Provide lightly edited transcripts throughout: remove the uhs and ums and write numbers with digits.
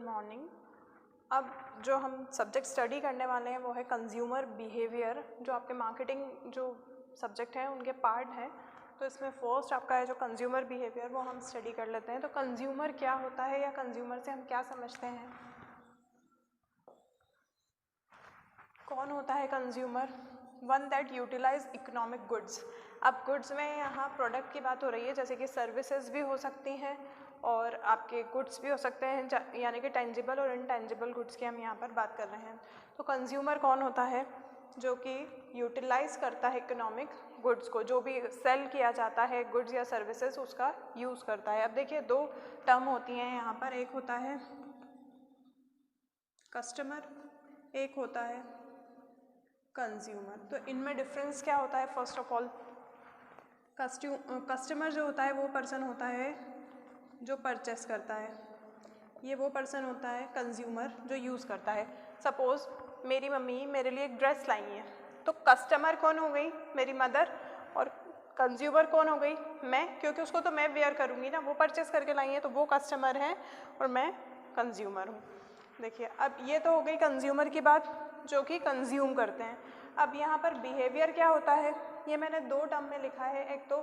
Morning. अब जो हम सब्जेक्ट स्टडी करने वाले हैं वो है कंज्यूमर बिहेवियर, जो आपके मार्केटिंग जो सब्जेक्ट हैं उनके पार्ट हैं। तो इसमें फर्स्ट आपका है जो कंज्यूमर बिहेवियर, वो हम स्टडी कर लेते हैं। तो कंज्यूमर क्या होता है या कंज्यूमर से हम क्या समझते हैं, कौन होता है consumer? One that utilise economic goods. अब गुड्स में यहाँ प्रोडक्ट की बात हो रही है, जैसे कि सर्विसेज भी हो सकती हैं और आपके गुड्स भी हो सकते हैं, यानी कि टेंजिबल और इनटेंजिबल गुड्स की हम यहाँ पर बात कर रहे हैं। तो कंज्यूमर कौन होता है? जो कि यूटिलाइज करता है इकोनॉमिक गुड्स को, जो भी सेल किया जाता है गुड्स या सर्विसेज उसका यूज़ करता है। अब देखिए दो टर्म होती हैं यहाँ पर, एक होता है कस्टमर, एक होता है कंज्यूमर। तो इनमें डिफरेंस क्या होता है? फर्स्ट ऑफ ऑल कस्टमर जो होता है वो पर्सन होता है जो परचेस करता है, ये वो पर्सन होता है कंज्यूमर जो यूज़ करता है। सपोज़ मेरी मम्मी मेरे लिए एक ड्रेस लाई है, तो कस्टमर कौन हो गई? मेरी मदर। और कंज्यूमर कौन हो गई? मैं, क्योंकि उसको तो मैं वेयर करूँगी ना, वो परचेस करके लाई है तो वो कस्टमर है और मैं कंज्यूमर हूँ। देखिए अब ये तो हो गई कंज्यूमर की बात, जो कि कंज्यूम करते हैं। अब यहाँ पर बिहेवियर क्या होता है, ये मैंने दो टर्म में लिखा है। एक तो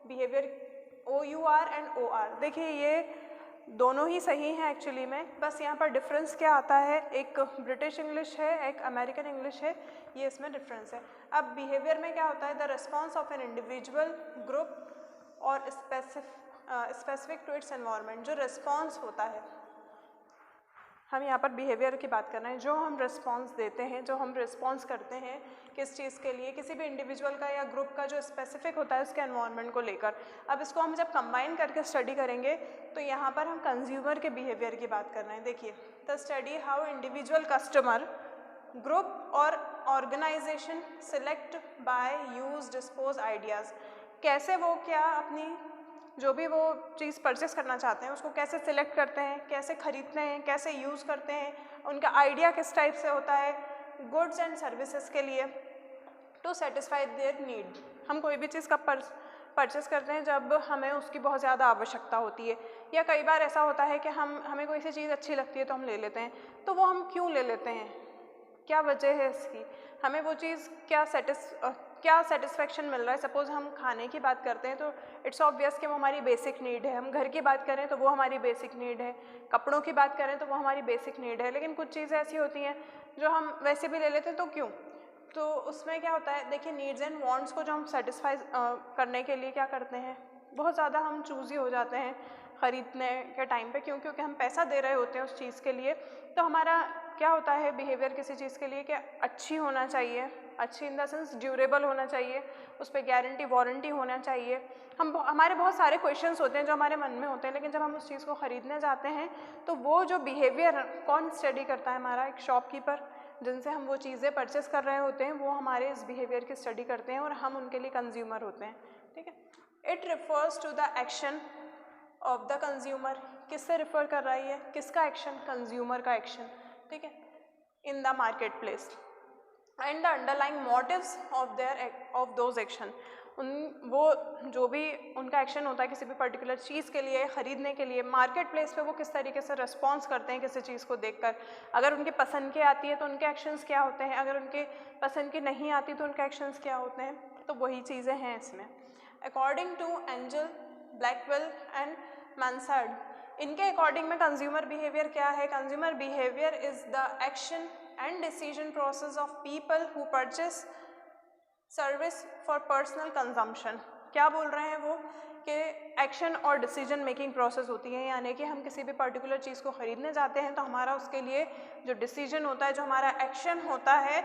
बिहेवियर OUR एंड OR। देखिए ये दोनों ही सही हैं एक्चुअली में, बस यहाँ पर डिफरेंस क्या आता है, एक ब्रिटिश इंग्लिश है, एक अमेरिकन इंग्लिश है, ये इसमें डिफरेंस है। अब बिहेवियर में क्या होता है? The response of an individual, group और स्पेसिफिक टू इट्स एनवायरनमेंट। जो रिस्पॉन्स होता है, हम यहाँ पर बिहेवियर की बात कर रहे हैं, जो हम रिस्पॉन्स देते हैं, जो हम रिस्पॉन्स करते हैं किस चीज़ के लिए, किसी भी इंडिविजुअल का या ग्रुप का जो स्पेसिफिक होता है उसके एनवायरनमेंट को लेकर। अब इसको हम जब कंबाइन करके स्टडी करेंगे तो यहाँ पर हम कंज्यूमर के बिहेवियर की बात कर रहे हैं। देखिए the study how individual, customer, group और organisation select buy use dispose ideas. कैसे वो क्या अपनी जो भी वो चीज़ परचेस करना चाहते हैं उसको कैसे सिलेक्ट करते हैं, कैसे खरीदते हैं, कैसे यूज़ करते हैं, उनका आइडिया किस टाइप से होता है गुड्स एंड सर्विसेज के लिए, टू सेटिस्फाई देयर नीड। हम कोई भी चीज़ का परचेस करते हैं जब हमें उसकी बहुत ज़्यादा आवश्यकता होती है, या कई बार ऐसा होता है कि हमें कोई सी चीज़ अच्छी लगती है तो हम ले लेते हैं। तो वो हम क्यों ले लेते हैं, क्या वजह है इसकी, हमें वो चीज़ क्या सेटिस्फेक्शन मिल रहा है। सपोज़ हम खाने की बात करते हैं तो इट्स ऑब्वियस कि वो हमारी बेसिक नीड है। हम घर की बात करें तो वो हमारी बेसिक नीड है, कपड़ों की बात करें तो वो हमारी बेसिक नीड है। लेकिन कुछ चीज़ें ऐसी होती हैं जो हम वैसे भी ले लेते हैं, तो क्यों? तो उसमें क्या होता है, देखिए नीड्स एंड वांट्स को जो हम सेटिस्फाई करने के लिए क्या करते हैं, बहुत ज़्यादा हम चूज़ी हो जाते हैं ख़रीदने के टाइम पे, क्योंकि हम पैसा दे रहे होते हैं उस चीज़ के लिए। तो हमारा क्या होता है बिहेवियर किसी चीज़ के लिए कि अच्छी होना चाहिए, अच्छी इन द सेंस ड्यूरेबल होना चाहिए, उस पर गारंटी वारंटी होना चाहिए। हमारे बहुत सारे क्वेश्चंस होते हैं जो हमारे मन में होते हैं, लेकिन जब हम उस चीज़ को ख़रीदने जाते हैं तो वो जो बिहेवियर कौन स्टडी करता है? हमारा एक शॉपकीपर, जिनसे हम वो चीज़ें परचेस कर रहे होते हैं, वो हमारे इस बिहेवियर की स्टडी करते हैं और हम उनके लिए कंज्यूमर होते हैं। ठीक है। It refers to the action of the consumer. किससे रिफर कर रही है? किसका एक्शन? कंज्यूमर का एक्शन। ठीक है, in the market place and the underlying motives of those action. वो जो भी उनका एक्शन होता है किसी भी पर्टिकुलर चीज़ के लिए, ख़रीदने के लिए, मार्केट प्लेस पे वो किस तरीके से रिस्पॉन्स करते हैं किसी चीज़ को देखकर। अगर उनके पसंद के आती है तो उनके एक्शंस क्या होते हैं, अगर उनके पसंद की नहीं आती तो उनके एक्शंस क्या होते हैं। तो वही चीज़ें हैं इसमें। According to Engel Blackwell and Miniard, इनके अकॉर्डिंग में कंज्यूमर बिहेवियर क्या है? Consumer behaviour is the action and decision process of people who purchase service for personal consumption. क्या बोल रहे हैं वो कि एक्शन और डिसीजन मेकिंग प्रोसेस होती है, यानी कि हम किसी भी पर्टिकुलर चीज़ को ख़रीदने जाते हैं तो हमारा उसके लिए जो डिसीजन होता है, जो हमारा एक्शन होता है,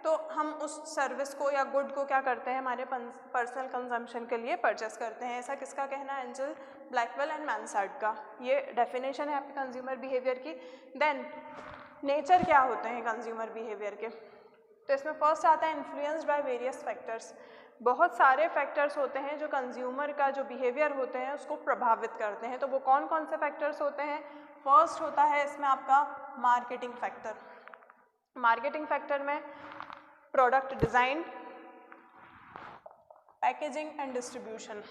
तो हम उस सर्विस को या गुड को क्या करते हैं, हमारे पर्सनल कंजम्पशन के लिए परचेस करते हैं। ऐसा किसका कहना है? एंजल ब्लैकवेल एंड मैनसार्ड का। ये डेफिनेशन है आपके कंज्यूमर बिहेवियर की। देन नेचर क्या होते हैं कंज्यूमर बिहेवियर के? तो इसमें फर्स्ट आता है इन्फ्लुएंस्ड बाय वेरियस फैक्टर्स। बहुत सारे फैक्टर्स होते हैं जो कंज्यूमर का जो बिहेवियर होते हैं उसको प्रभावित करते हैं। तो वो कौन कौन से फैक्टर्स होते हैं? फर्स्ट होता है इसमें आपका मार्केटिंग फैक्टर। मार्केटिंग फैक्टर में product design, packaging and distribution.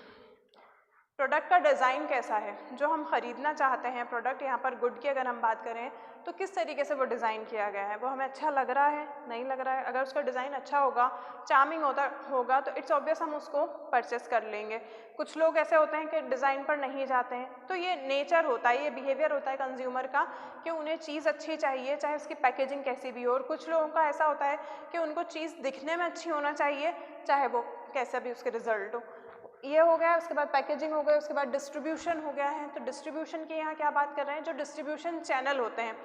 Product का डिज़ाइन कैसा है, जो हम ख़रीदना चाहते हैं प्रोडक्ट, यहाँ पर गुड की अगर हम बात करें तो किस तरीके से वो डिज़ाइन किया गया है, वो हमें अच्छा लग रहा है, नहीं लग रहा है। अगर उसका डिज़ाइन अच्छा होगा, चार्मिंग होगा तो इट्स ऑब्वियस हम उसको परचेस कर लेंगे। कुछ लोग ऐसे होते हैं कि डिज़ाइन पर नहीं जाते हैं, तो ये नेचर होता है, ये बिहेवियर होता है कंज्यूमर का कि उन्हें चीज़ अच्छी चाहिए चाहे उसकी पैकेजिंग कैसी भी हो। और कुछ लोगों का ऐसा होता है कि उनको चीज़ दिखने में अच्छी होना चाहिए चाहे वो कैसा भी उसके रिजल्ट हो। ये हो गया, उसके बाद पैकेजिंग हो गई, उसके बाद डिस्ट्रीब्यूशन हो गया है। तो डिस्ट्रीब्यूशन की यहाँ क्या बात कर रहे हैं, जो डिस्ट्रीब्यूशन चैनल होते हैं।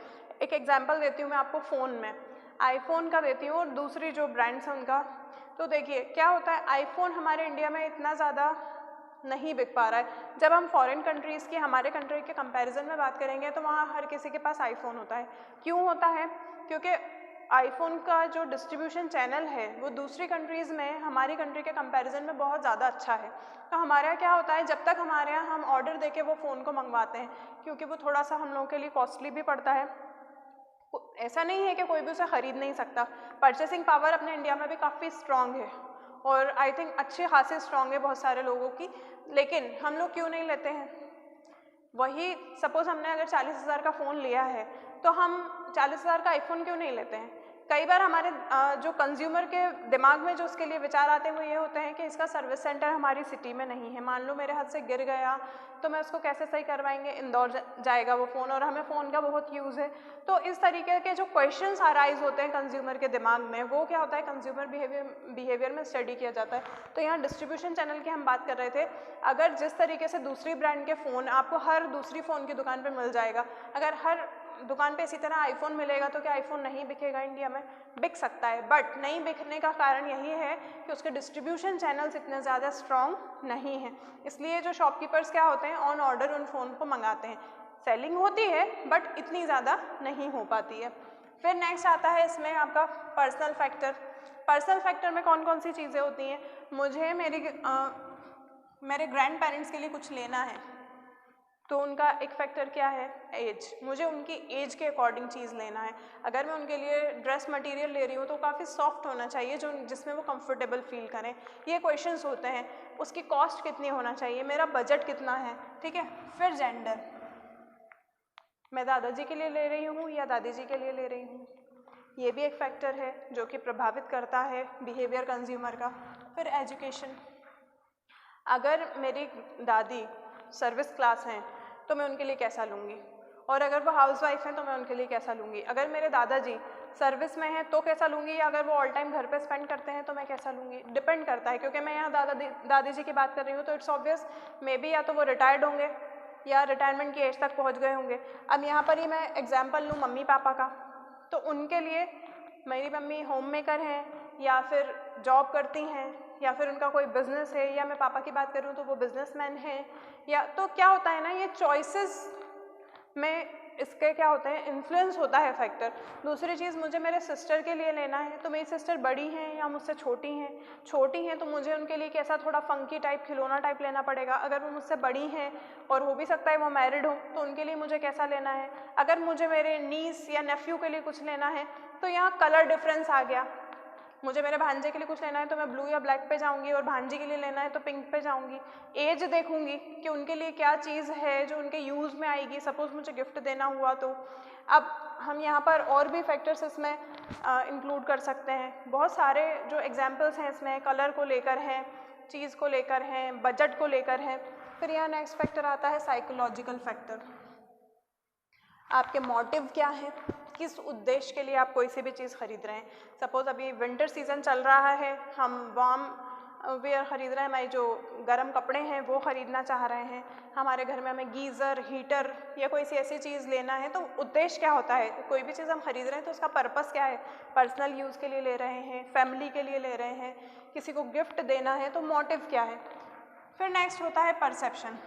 एक एग्जांपल देती हूँ मैं आपको, फ़ोन में आईफोन का देती हूँ और दूसरी जो ब्रांड्स हैं उनका। तो देखिए क्या होता है, आईफोन हमारे इंडिया में इतना ज़्यादा नहीं बिक पा रहा है। जब हम फॉरेन कंट्रीज़ की हमारे कंट्री के कंपैरिजन में बात करेंगे तो वहाँ हर किसी के पास आईफोन होता है। क्यों होता है? क्योंकि आईफोन का जो डिस्ट्रीब्यूशन चैनल है वो दूसरी कंट्रीज़ में हमारी कंट्री के कंपैरिजन में बहुत ज़्यादा अच्छा है। तो हमारे यहाँ क्या होता है, जब तक हमारे यहाँ हम ऑर्डर देके वो फ़ोन को मंगवाते हैं, क्योंकि वो थोड़ा सा हम लोगों के लिए कॉस्टली भी पड़ता है। ऐसा नहीं है कि कोई भी उसे ख़रीद नहीं सकता, परचेसिंग पावर अपने इंडिया में भी काफ़ी स्ट्रॉन्ग है और आई थिंक अच्छे खासे स्ट्रॉन्ग है बहुत सारे लोगों की। लेकिन हम लोग क्यों नहीं लेते हैं? वही सपोज़ हमने अगर 40,000 का फ़ोन लिया है तो हम 40,000 का आईफोन क्यों नहीं लेते हैं? कई बार हमारे जो कंज्यूमर के दिमाग में जो उसके लिए विचार आते हैं वो ये होते हैं कि इसका सर्विस सेंटर हमारी सिटी में नहीं है। मान लो मेरे हाथ से गिर गया तो मैं उसको कैसे सही करवाएंगे, इंदौर जाएगा वो फ़ोन और हमें फ़ोन का बहुत यूज़ है। तो इस तरीके के जो क्वेश्चंस अराइज होते हैं कंज्यूमर के दिमाग में, वो क्या होता है कंज्यूमर बिहेवियर में स्टडी किया जाता है। तो यहाँ डिस्ट्रीब्यूशन चैनल की हम बात कर रहे थे। अगर जिस तरीके से दूसरी ब्रांड के फ़ोन आपको हर दूसरी फ़ोन की दुकान पर मिल जाएगा, अगर हर दुकान पे इसी तरह आईफोन मिलेगा तो क्या आईफोन नहीं बिकेगा? इंडिया में बिक सकता है, बट नहीं बिकने का कारण यही है कि उसके डिस्ट्रीब्यूशन चैनल्स इतने ज़्यादा स्ट्रॉन्ग नहीं हैं। इसलिए जो शॉपकीपर्स क्या होते हैं, ऑन ऑर्डर उन फ़ोन को मंगाते हैं। सेलिंग होती है बट इतनी ज़्यादा नहीं हो पाती है। फिर नेक्स्ट आता है इसमें आपका पर्सनल फैक्टर। पर्सनल फैक्टर में कौन कौन सी चीज़ें होती हैं? मुझे मेरे ग्रैंड पेरेंट्स के लिए कुछ लेना है तो उनका एक फैक्टर क्या है? एज। मुझे उनकी एज के अकॉर्डिंग चीज़ लेना है। अगर मैं उनके लिए ड्रेस मटेरियल ले रही हूँ तो काफ़ी सॉफ्ट होना चाहिए जिसमें वो कंफर्टेबल फील करें। ये क्वेश्चंस होते हैं। उसकी कॉस्ट कितनी होना चाहिए, मेरा बजट कितना है, ठीक है। फिर जेंडर, मैं दादाजी के लिए ले रही हूँ या दादी जी के लिए ले रही हूँ, ये भी एक फैक्टर है जो कि प्रभावित करता है बिहेवियर कंज्यूमर का। फिर एजुकेशन, अगर मेरी दादी सर्विस क्लास हैं तो मैं उनके लिए कैसा लूँगी, और अगर वो हाउसवाइफ हैं तो मैं उनके लिए कैसा लूँगी। अगर मेरे दादाजी सर्विस में हैं तो कैसा लूँगी, या अगर वो ऑल टाइम घर पे स्पेंड करते हैं तो मैं कैसा लूँगी। डिपेंड करता है, क्योंकि मैं यहाँ दादी जी की बात कर रही हूँ तो इट्स ऑब्वियस मे बी या तो वो रिटायर्ड होंगे या रिटायरमेंट की एज तक पहुँच गए होंगे। अब यहाँ पर ही मैं एग्जाम्पल लूँ मम्मी पापा का, तो उनके लिए मेरी मम्मी होम मेकर हैं या फिर जॉब करती हैं या फिर उनका कोई बिज़नेस है, या मैं पापा की बात करूँ तो वो बिजनेसमैन हैं, या तो क्या होता है ना, ये चॉइसेस में इसके क्या होते हैं, इन्फ्लुएंस होता है फैक्टर। दूसरी चीज़, मुझे मेरे सिस्टर के लिए लेना है तो मेरी सिस्टर बड़ी हैं या मुझसे छोटी हैं तो मुझे उनके लिए कैसा थोड़ा फंकी टाइप खिलौना टाइप लेना पड़ेगा। अगर वो मुझसे बड़ी हैं और हो भी सकता है वो मैरिड हो तो उनके लिए मुझे कैसा लेना है। अगर मुझे मेरे नीस या नेफ्यू के लिए कुछ लेना है तो यहाँ कलर डिफरेंस आ गया। मुझे मेरे भांजे के लिए कुछ लेना है तो मैं ब्लू या ब्लैक पे जाऊंगी, और भांजी के लिए लेना है तो पिंक पे जाऊंगी। एज देखूंगी कि उनके लिए क्या चीज़ है जो उनके यूज़ में आएगी। सपोज़ मुझे गिफ्ट देना हुआ तो अब हम यहाँ पर और भी फैक्टर्स इसमें इंक्लूड कर सकते हैं। बहुत सारे जो एग्जाम्पल्स हैं इसमें कलर को लेकर हैं, चीज़ को लेकर हैं, बजट को लेकर हैं। फिर यहाँ नेक्स्ट फैक्टर आता है साइकोलॉजिकल फैक्टर। आपके मोटिव क्या है, किस उद्देश्य के लिए आप कोई सी भी चीज़ खरीद रहे हैं। सपोज़ अभी विंटर सीज़न चल रहा है, हम वार्म वेयर ख़रीद रहे हैं, हमारे जो गर्म कपड़े हैं वो ख़रीदना चाह रहे हैं, हमारे घर में हमें गीज़र, हीटर या कोई सी ऐसी चीज़ लेना है, तो उद्देश्य क्या होता है। कोई भी चीज़ हम खरीद रहे हैं तो उसका पर्पस क्या है, पर्सनल यूज़ के लिए ले रहे हैं, फैमिली के लिए ले रहे हैं, किसी को गिफ्ट देना है, तो मोटिव क्या है। फिर नेक्स्ट होता है परसेप्शन।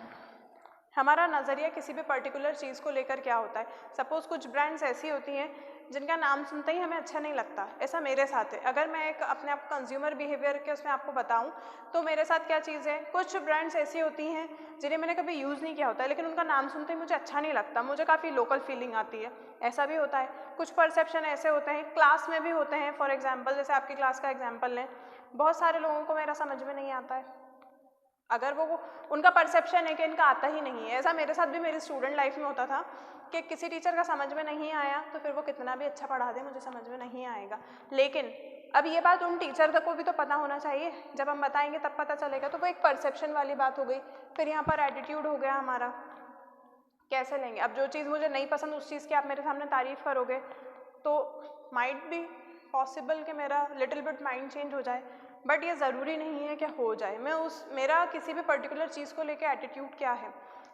हमारा नज़रिया किसी भी पर्टिकुलर चीज़ को लेकर क्या होता है। सपोज़ कुछ ब्रांड्स ऐसी होती हैं जिनका नाम सुनते ही हमें अच्छा नहीं लगता, ऐसा मेरे साथ है। अगर मैं एक अपने आप कंज्यूमर बिहेवियर के उसमें आपको बताऊं तो मेरे साथ क्या चीज़ है, कुछ ब्रांड्स ऐसी होती हैं जिन्हें मैंने कभी यूज़ नहीं किया होता है, लेकिन उनका नाम सुनते ही मुझे अच्छा नहीं लगता, मुझे काफ़ी लोकल फीलिंग आती है, ऐसा भी होता है। कुछ परसेप्शन ऐसे होते हैं, क्लास में भी होते हैं। फॉर एग्जाम्पल जैसे आपकी क्लास का एग्जाम्पल लें, बहुत सारे लोगों को मेरा समझ में नहीं आता है, अगर वो उनका परसेप्शन है कि इनका आता ही नहीं है। ऐसा मेरे साथ भी मेरी स्टूडेंट लाइफ में होता था कि किसी टीचर का समझ में नहीं आया तो फिर वो कितना भी अच्छा पढ़ा दे मुझे समझ में नहीं आएगा। लेकिन अब ये बात उन टीचर को भी तो पता होना चाहिए, जब हम बताएंगे तब पता चलेगा। तो वो एक परसेप्शन वाली बात हो गई। फिर यहाँ पर एटीट्यूड हो गया हमारा, कैसे लेंगे। अब जो चीज़ मुझे नहीं पसंद उस चीज़ की आप मेरे सामने तारीफ़ करोगे तो माइट बी पॉसिबल कि मेरा लिटिल बिट माइंड चेंज हो जाए, बट ये ज़रूरी नहीं है कि हो जाए। मैं मेरा किसी भी पर्टिकुलर चीज़ को लेके एटीट्यूड क्या है,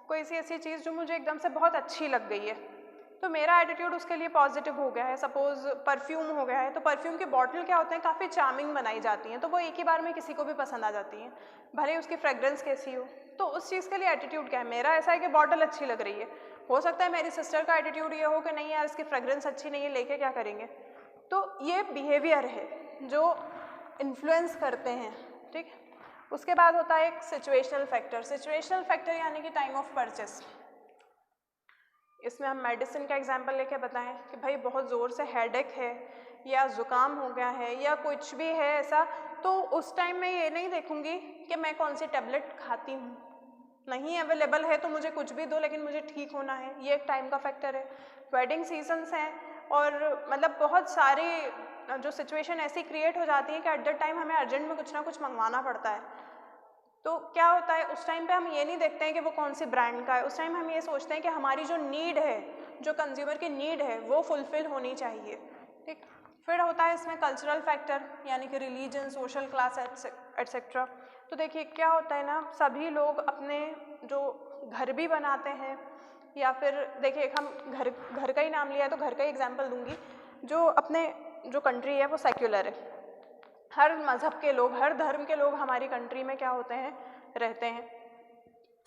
कोई ऐसी चीज़ जो मुझे एकदम से बहुत अच्छी लग गई है तो मेरा एटीट्यूड उसके लिए पॉजिटिव हो गया है। सपोज़ परफ्यूम हो गया है तो परफ्यूम की बॉटल क्या होते हैं, काफ़ी चार्मिंग बनाई जाती हैं, तो वो एक ही बार में किसी को भी पसंद आ जाती हैं, भले उसकी फ्रेग्रेंस कैसी हो। तो उस चीज़ के लिए एटीट्यूड क्या है, मेरा ऐसा है कि बॉटल अच्छी लग रही है। हो सकता है मेरी सिस्टर का एटीट्यूड ये हो कि नहीं यार इसकी फ्रेग्रेंस अच्छी नहीं है, लेके क्या करेंगे। तो ये बिहेवियर है जो इन्फ्लुएंस करते हैं, ठीक। उसके बाद होता है एक सिचुएशनल फैक्टर। सिचुएशनल फैक्टर यानी कि टाइम ऑफ परचेस। इसमें हम मेडिसिन का एग्जांपल लेके बताएं कि भाई बहुत ज़ोर से हेडेक है या ज़ुकाम हो गया है या कुछ भी है ऐसा, तो उस टाइम मैं ये नहीं देखूंगी कि मैं कौन सी टैबलेट खाती हूँ, नहीं अवेलेबल है तो मुझे कुछ भी दो लेकिन मुझे ठीक होना है, ये एक टाइम का फैक्टर है। वेडिंग सीजन्स हैं और मतलब बहुत सारी जो सिचुएशन ऐसी क्रिएट हो जाती है कि एट द टाइम हमें अर्जेंट में कुछ ना कुछ मंगवाना पड़ता है। तो क्या होता है उस टाइम पे हम ये नहीं देखते हैं कि वो कौन सी ब्रांड का है, उस टाइम हम ये सोचते हैं कि हमारी जो नीड है, जो कंज्यूमर की नीड है वो फुलफिल होनी चाहिए, ठीक। फिर होता है इसमें कल्चरल फैक्टर यानी कि रिलीजन, सोशल क्लास एटसेट्रा। तो देखिए क्या होता है ना, सभी लोग अपने जो घर भी बनाते हैं या फिर देखिए हम घर का ही नाम लिया है तो घर का ही एग्जाम्पल दूंगी। जो अपने जो कंट्री है वो सेक्युलर है, हर मज़हब के लोग, हर धर्म के लोग हमारी कंट्री में क्या होते हैं, रहते हैं।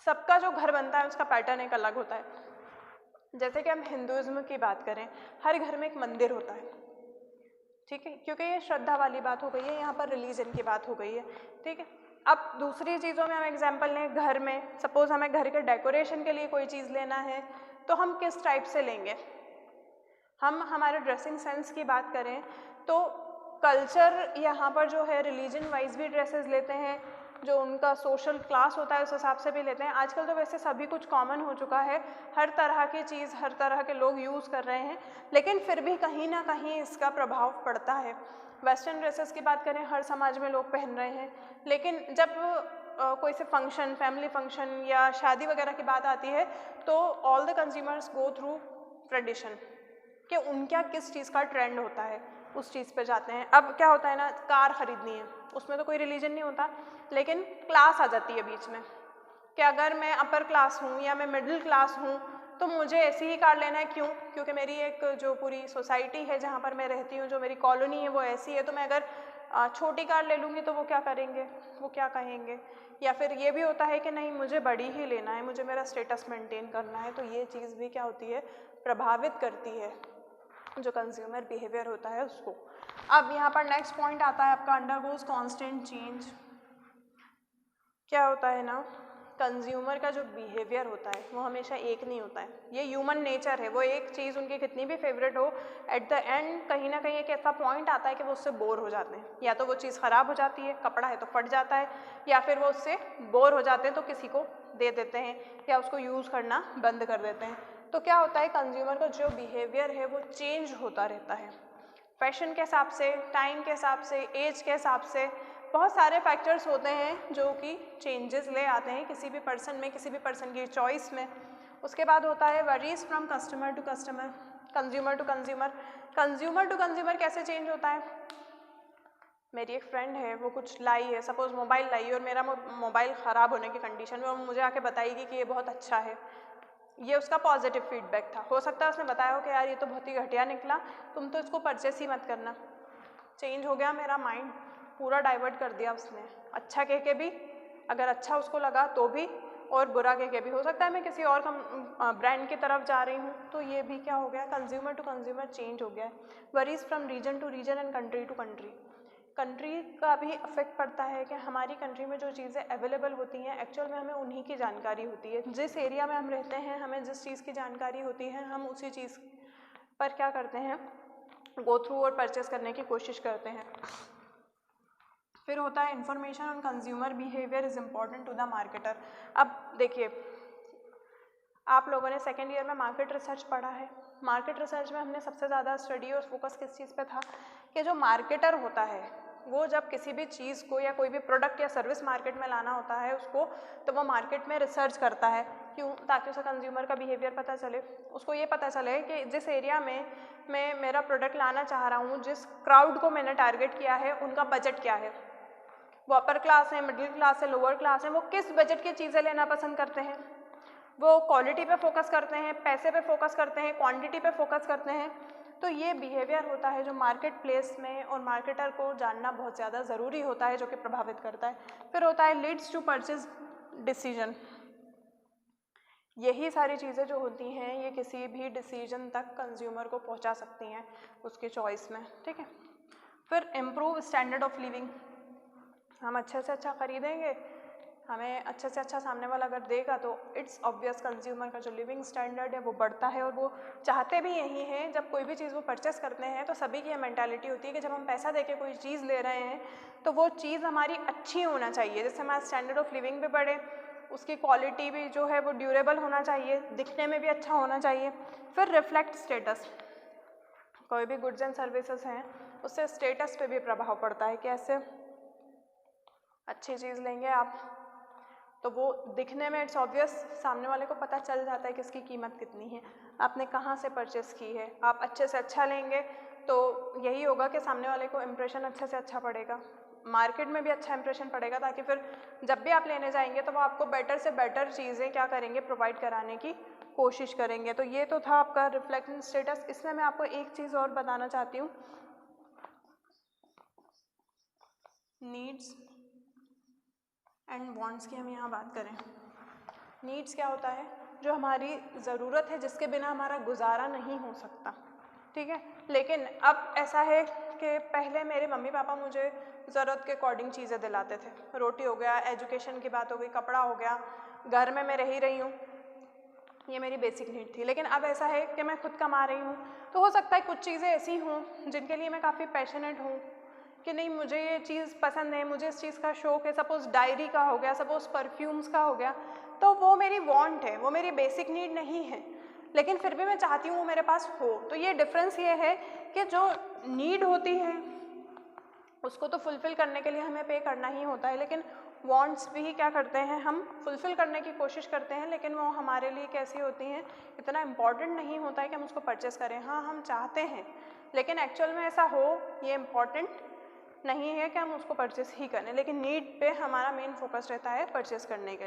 सबका जो घर बनता है उसका पैटर्न एक अलग होता है। जैसे कि हम हिंदुज़्म की बात करें, हर घर में एक मंदिर होता है, ठीक है, क्योंकि ये श्रद्धा वाली बात हो गई है, यहाँ पर रिलीजन की बात हो गई है, ठीक है। अब दूसरी चीज़ों में हम एग्जाम्पल लें, घर में सपोज़ हमें घर के डेकोरेशन के लिए कोई चीज़ लेना है तो हम किस टाइप से लेंगे। हम हमारे ड्रेसिंग सेंस की बात करें तो कल्चर यहाँ पर जो है रिलीजन वाइज भी ड्रेसेस लेते हैं, जो उनका सोशल क्लास होता है उस हिसाब से भी लेते हैं। आजकल तो वैसे सभी कुछ कॉमन हो चुका है, हर तरह की चीज़ हर तरह के लोग यूज़ कर रहे हैं, लेकिन फिर भी कहीं ना कहीं इसका प्रभाव पड़ता है। वेस्टर्न ड्रेसेस की बात करें हर समाज में लोग पहन रहे हैं, लेकिन जब कोई से फंक्शन, फैमिली फंक्शन या शादी वगैरह की बात आती है तो all the consumers go through tradition कि उनका किस चीज़ का ट्रेंड होता है उस चीज़ पे जाते हैं। अब क्या होता है ना, कार ख़रीदनी है, उसमें तो कोई रिलीजन नहीं होता, लेकिन क्लास आ जाती है बीच में कि अगर मैं अपर क्लास हूँ या मैं मिडिल क्लास हूँ तो मुझे ऐसी ही कार लेना है। क्यों? क्योंकि मेरी एक जो पूरी सोसाइटी है जहाँ पर मैं रहती हूँ, जो मेरी कॉलोनी है वो ऐसी है, तो मैं अगर छोटी कार ले लूँगी तो वो क्या करेंगे, वो क्या कहेंगे। या फिर ये भी होता है कि नहीं मुझे बड़ी ही लेना है, मुझे मेरा स्टेटस मेंटेन करना है, तो ये चीज़ भी क्या होती है, प्रभावित करती है जो कंज्यूमर बिहेवियर होता है उसको। अब यहाँ पर नेक्स्ट पॉइंट आता है आपका अंडरगोज कांस्टेंट चेंज। क्या होता है ना, कंज्यूमर का जो बिहेवियर होता है वो हमेशा एक नहीं होता है, ये ह्यूमन नेचर है। वो एक चीज़ उनकी कितनी भी फेवरेट हो, एट द एंड कहीं ना कहीं एक ऐसा पॉइंट आता है कि वो उससे बोर हो जाते हैं, या तो वो चीज़ ख़राब हो जाती है, कपड़ा है तो फट जाता है, या फिर वो उससे बोर हो जाते हैं तो किसी को दे देते हैं या उसको यूज़ करना बंद कर देते हैं। तो क्या होता है, कंज्यूमर का जो बिहेवियर है वो चेंज होता रहता है, फैशन के हिसाब से, टाइम के हिसाब से, एज के हिसाब से। बहुत सारे फैक्टर्स होते हैं जो कि चेंजेस ले आते हैं किसी भी पर्सन में, किसी भी पर्सन की चॉइस में। उसके बाद होता है varies from customer to customer, consumer to consumer. Consumer to consumer कैसे चेंज होता है, मेरी एक फ्रेंड है वो कुछ लाई है, सपोज़ मोबाइल लाई है और मेरा मोबाइल ख़राब होने की कंडीशन में, वो मुझे आके बताएगी कि ये बहुत अच्छा है, ये उसका पॉजिटिव फीडबैक था। हो सकता है उसने बताया हो कि यार ये तो बहुत ही घटिया निकला, तुम तो इसको परचेस ही मत करना। चेंज हो गया मेरा माइंड, पूरा डाइवर्ट कर दिया उसने, अच्छा कह के भी, अगर अच्छा उसको लगा तो भी, और बुरा कह के भी। हो सकता है मैं किसी और ब्रांड की तरफ जा रही हूँ, तो ये भी क्या हो गया, कंज्यूमर टू कंज्यूमर चेंज हो गया है। Varies from region to region and country to country. Country का भी अफेक्ट पड़ता है कि हमारी कंट्री में जो चीज़ें अवेलेबल होती हैं एक्चुअल में हमें उन्हीं की जानकारी होती है, जिस एरिया में हम रहते हैं हमें जिस चीज़ की जानकारी होती है हम उसी चीज़ पर क्या करते हैं, गो थ्रू और परचेस करने की कोशिश करते हैं। फिर होता है information on consumer behaviour is important to the marketer. अब देखिए, आप लोगों ने सेकेंड ईयर में मार्केट रिसर्च पढ़ा है। मार्केट रिसर्च में हमने सबसे ज़्यादा स्टडी और फोकस किस चीज़ पे था कि जो मार्केटर होता है वो जब किसी भी चीज़ को या कोई भी प्रोडक्ट या सर्विस मार्केट में लाना होता है उसको, तो वो मार्केट में रिसर्च करता है। क्यों? ताकि उसे कंज्यूमर का बिहेवियर पता चले, उसको ये पता चले कि जिस एरिया में मैं मेरा प्रोडक्ट लाना चाह रहा हूँ, जिस क्राउड को मैंने टारगेट किया है, उनका बजट क्या है, वो अपर क्लास है, मिडिल क्लास है, लोअर क्लास है, वो किस बजट की चीज़ें लेना पसंद करते हैं, वो क्वालिटी पे फोकस करते हैं, पैसे पे फोकस करते हैं, क्वांटिटी पे फोकस करते हैं। तो ये बिहेवियर होता है जो मार्केट प्लेस में और मार्केटर को जानना बहुत ज़्यादा ज़रूरी होता है, जो कि प्रभावित करता है। फिर होता है लीड्स टू परचेज डिसीजन। यही सारी चीज़ें जो होती हैं ये किसी भी डिसीजन तक कंज्यूमर को पहुंचा सकती हैं उसके चॉइस में, ठीक है। फिर इम्प्रूव स्टैंडर्ड ऑफ लिविंग। हम अच्छे से अच्छा खरीदेंगे, हमें अच्छे से अच्छा सामने वाला अगर देगा तो इट्स ऑब्वियस कंज्यूमर का जो लिविंग स्टैंडर्ड है वो बढ़ता है। और वो चाहते भी यही हैं, जब कोई भी चीज़ वो परचेस करते हैं तो सभी की ये मेंटालिटी होती है कि जब हम पैसा देके कोई चीज़ ले रहे हैं तो वो चीज़ हमारी अच्छी होना चाहिए, जिससे हमारा स्टैंडर्ड ऑफ लिविंग भी बढ़े, उसकी क्वालिटी भी जो है वो ड्यूरेबल होना चाहिए, दिखने में भी अच्छा होना चाहिए। फिर रिफ्लेक्ट स्टेटस। कोई भी गुड्स एंड सर्विसेज हैं उससे स्टेटस पे भी प्रभाव पड़ता है। कैसे? अच्छी चीज़ लेंगे आप तो वो दिखने में इट्स ऑब्वियस सामने वाले को पता चल जाता है कि इसकी कीमत कितनी है, आपने कहाँ से परचेस की है। आप अच्छे से अच्छा लेंगे तो यही होगा कि सामने वाले को इम्प्रेशन अच्छे से अच्छा पड़ेगा, मार्केट में भी अच्छा इंप्रेशन पड़ेगा, ताकि फिर जब भी आप लेने जाएंगे तो वो आपको बेटर से बेटर चीज़ें क्या करेंगे, प्रोवाइड कराने की कोशिश करेंगे। तो ये तो था आपका रिफ्लेक्शन स्टेटस। इसमें मैं आपको एक चीज़ और बताना चाहती हूँ, नीड्स एंड वांट्स की हम यहाँ बात करें। नीड्स क्या होता है? जो हमारी ज़रूरत है, जिसके बिना हमारा गुजारा नहीं हो सकता, ठीक है। लेकिन अब ऐसा है कि पहले मेरे मम्मी पापा मुझे ज़रूरत के अकॉर्डिंग चीज़ें दिलाते थे, रोटी हो गया, एजुकेशन की बात हो गई, कपड़ा हो गया, घर में मैं रह रही हूँ, ये मेरी बेसिक नीड थी। लेकिन अब ऐसा है कि मैं खुद कमा रही हूँ, तो हो सकता है कुछ चीज़ें ऐसी हों जिनके लिए मैं काफ़ी पैशनेट हूँ कि नहीं मुझे ये चीज़ पसंद है, मुझे इस चीज़ का शौक़ है। सपोज़ डायरी का हो गया, सपोज़ परफ्यूम्स का हो गया, तो वो मेरी वांट है, वो मेरी बेसिक नीड नहीं है, लेकिन फिर भी मैं चाहती हूँ वो मेरे पास हो। तो ये डिफरेंस ये है कि जो नीड होती है उसको तो फुलफ़िल करने के लिए हमें पे करना ही होता है, लेकिन वांट्स भी क्या करते हैं, हम फुलफ़िल करने की कोशिश करते हैं, लेकिन वो हमारे लिए कैसी होती हैं, इतना इम्पॉर्टेंट नहीं होता है कि हम उसको परचेस करें। हाँ, हम चाहते हैं, लेकिन एक्चुअल में ऐसा हो ये इम्पॉर्टेंट नहीं है कि हम उसको परचेस ही करें, लेकिन नीड पे हमारा मेन फोकस रहता है परचेस करने के लिए।